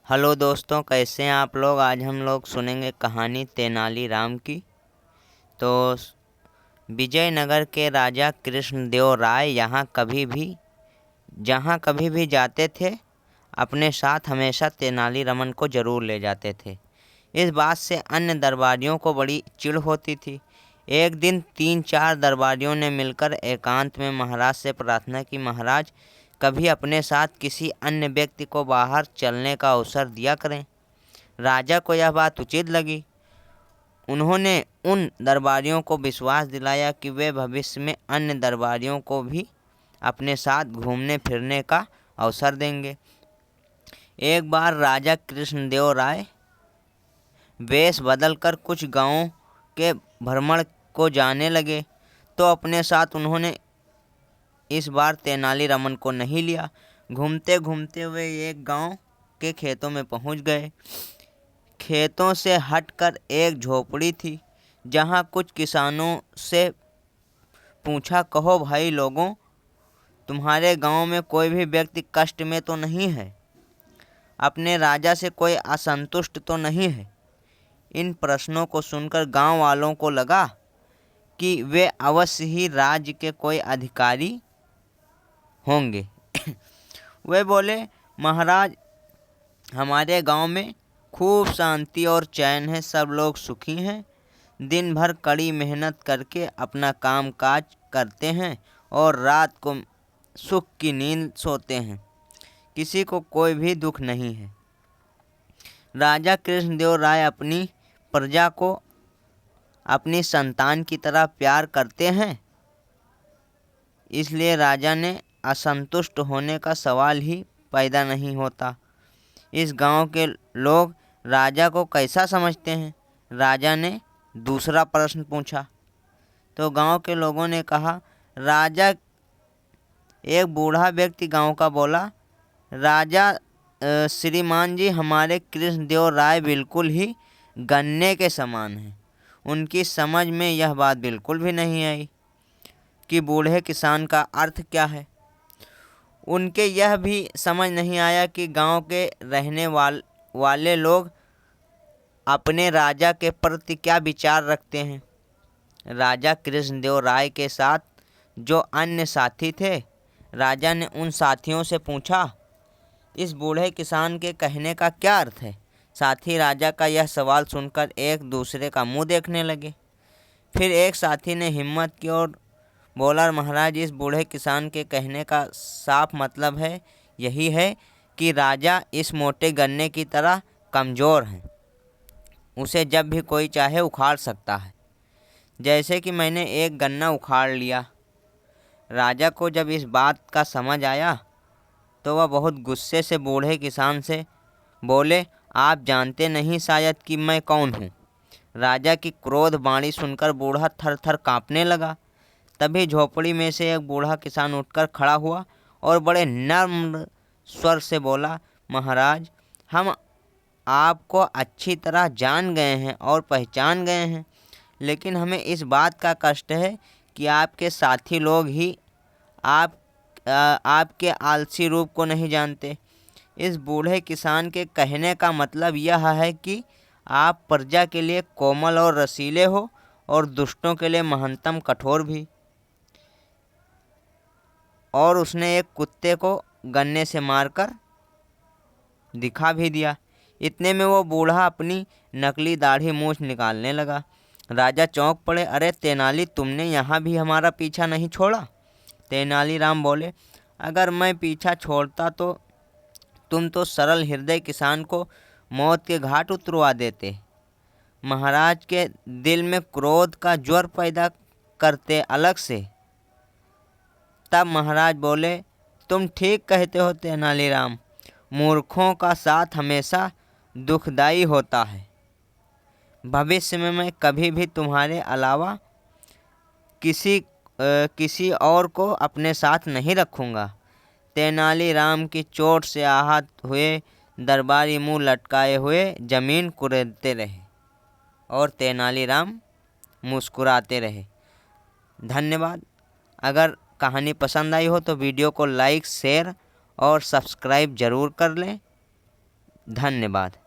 Hello दोस्तों, कैसे हैं आप लोग। आज हम लोग सुनेंगे कहानी तेनालीराम की। तो विजयनगर के राजा कृष्णदेव राय जहाँ कभी भी जाते थे, अपने साथ हमेशा तेनालीरामन को जरूर ले जाते थे। इस बात से अन्य दरबारियों को बड़ी चिढ़ होती थी। एक दिन 3-4 दरबारियों ने मिलकर एकांत में महाराज से प्रार्थना की, महाराज कभी अपने साथ किसी अन्य व्यक्ति को बाहर चलने का अवसर दिया करें। राजा को यह बात उचित लगी। उन्होंने उन दरबारियों को विश्वास दिलाया कि वे भविष्य में अन्य दरबारियों को भी अपने साथ घूमने फिरने का अवसर देंगे। एक बार राजा कृष्णदेव राय वेश बदलकर कुछ गांवों के भ्रमण को जाने लगे, तो अपने साथ उन्होंने इस बार तेनालीरामन को नहीं लिया। घूमते घूमते वे एक गांव के खेतों में पहुंच गए। खेतों से हटकर एक झोपड़ी थी, जहां कुछ किसानों से पूछा, कहो भाई लोगों, तुम्हारे गांव में कोई भी व्यक्ति कष्ट में तो नहीं है? अपने राजा से कोई असंतुष्ट तो नहीं है? इन प्रश्नों को सुनकर गांव वालों को लगा कि वे अवश्य ही राज्य के कोई अधिकारी होंगे। वे बोले, महाराज हमारे गांव में खूब शांति और चैन है, सब लोग सुखी हैं, दिन भर कड़ी मेहनत करके अपना काम काज करते हैं और रात को सुख की नींद सोते हैं, किसी को कोई भी दुख नहीं है। राजा कृष्णदेव राय अपनी प्रजा को अपनी संतान की तरह प्यार करते हैं, इसलिए राजा ने असंतुष्ट होने का सवाल ही पैदा नहीं होता। इस गांव के लोग राजा को कैसा समझते हैं? राजा ने दूसरा प्रश्न पूछा। तो गांव के लोगों ने कहा, राजा एक बूढ़ा व्यक्ति गांव का बोला, राजा श्रीमान जी, हमारे कृष्णदेव राय बिल्कुल ही गन्ने के समान हैं। उनकी समझ में यह बात बिल्कुल भी नहीं आई कि बूढ़े किसान का अर्थ क्या है। उनके यह भी समझ नहीं आया कि गांव के रहने वाले लोग अपने राजा के प्रति क्या विचार रखते हैं। राजा कृष्णदेव राय के साथ जो अन्य साथी थे, राजा ने उन साथियों से पूछा, इस बूढ़े किसान के कहने का क्या अर्थ है? साथी राजा का यह सवाल सुनकर एक दूसरे का मुंह देखने लगे। फिर एक साथी ने हिम्मत की और बोला, महाराज इस बूढ़े किसान के कहने का साफ मतलब है यही है कि राजा इस मोटे गन्ने की तरह कमज़ोर हैं, उसे जब भी कोई चाहे उखाड़ सकता है, जैसे कि मैंने एक गन्ना उखाड़ लिया। राजा को जब इस बात का समझ आया तो वह बहुत गुस्से से बूढ़े किसान से बोले, आप जानते नहीं शायद कि मैं कौन हूँ। राजा की क्रोध वाणी सुनकर बूढ़ा थर थर काँपने लगा। तभी झोपड़ी में से एक बूढ़ा किसान उठकर खड़ा हुआ और बड़े नम्र स्वर से बोला, महाराज हम आपको अच्छी तरह जान गए हैं और पहचान गए हैं, लेकिन हमें इस बात का कष्ट है कि आपके साथी लोग ही आपके आलसी रूप को नहीं जानते। इस बूढ़े किसान के कहने का मतलब यह है कि आप प्रजा के लिए कोमल और रसीले हो और दुष्टों के लिए महंतम कठोर भी। और उसने एक कुत्ते को गन्ने से मारकर दिखा भी दिया। इतने में वो बूढ़ा अपनी नकली दाढ़ी मूंछ निकालने लगा। राजा चौंक पड़े, अरे तेनाली, तुमने यहाँ भी हमारा पीछा नहीं छोड़ा? तेनालीराम बोले, अगर मैं पीछा छोड़ता तो तुम तो सरल हृदय किसान को मौत के घाट उतरवा देते। महाराज के दिल में क्रोध का ज्वर पैदा करते अलग से। तब महाराज बोले, तुम ठीक कहते हो तेनालीराम, मूर्खों का साथ हमेशा दुखदाई होता है। भविष्य में मैं कभी भी तुम्हारे अलावा किसी और को अपने साथ नहीं रखूँगा। तेनालीराम की चोट से आहत हुए दरबारी मुंह लटकाए हुए जमीन कुरेदते रहे और तेनालीराम मुस्कुराते रहे। धन्यवाद। अगर कहानी पसंद आई हो तो वीडियो को लाइक, शेयर और सब्सक्राइब ज़रूर कर लें। धन्यवाद।